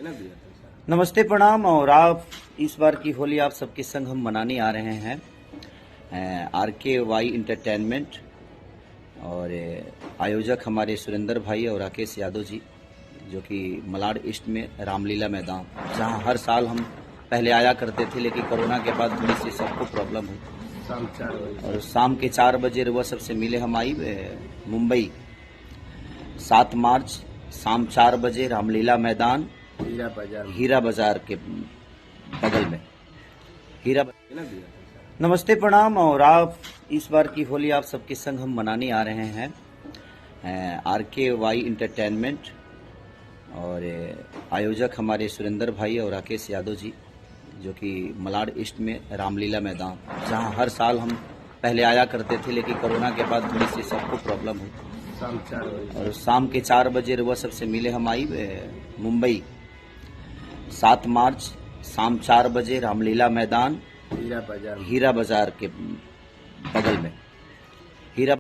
नमस्ते, प्रणाम। और आप इस बार की होली आप सबके संग हम मनाने आ रहे हैं RKY इंटरटेनमेंट, और आयोजक हमारे सुरेंद्र भाई और राकेश यादव जी, जो कि मलाड ईस्ट में रामलीला मैदान, जहां हर साल हम पहले आया करते थे, लेकिन कोरोना के बाद थोड़ी सी सबको प्रॉब्लम हुई और शाम के 4 बजे रुआ सबसे मिले हम आई मुंबई 7 मार्च शाम 4 बजे रामलीला मैदान हीरा बाजार के बगल में नमस्ते, प्रणाम। और आप इस बार की होली आप सबके संग हम मनाने आ रहे हैं RKY इंटरटेनमेंट, और आयोजक हमारे सुरेंद्र भाई और राकेश यादव जी, जो कि मलाड ईस्ट में रामलीला मैदान, जहां हर साल हम पहले आया करते थे, लेकिन कोरोना के बाद थोड़ी सी सबको प्रॉब्लम हुई और शाम के 4 बजे रुआ सबसे मिले हम आई मुंबई 7 मार्च शाम 4 बजे रामलीला मैदान हीरा बाजार के बगल में।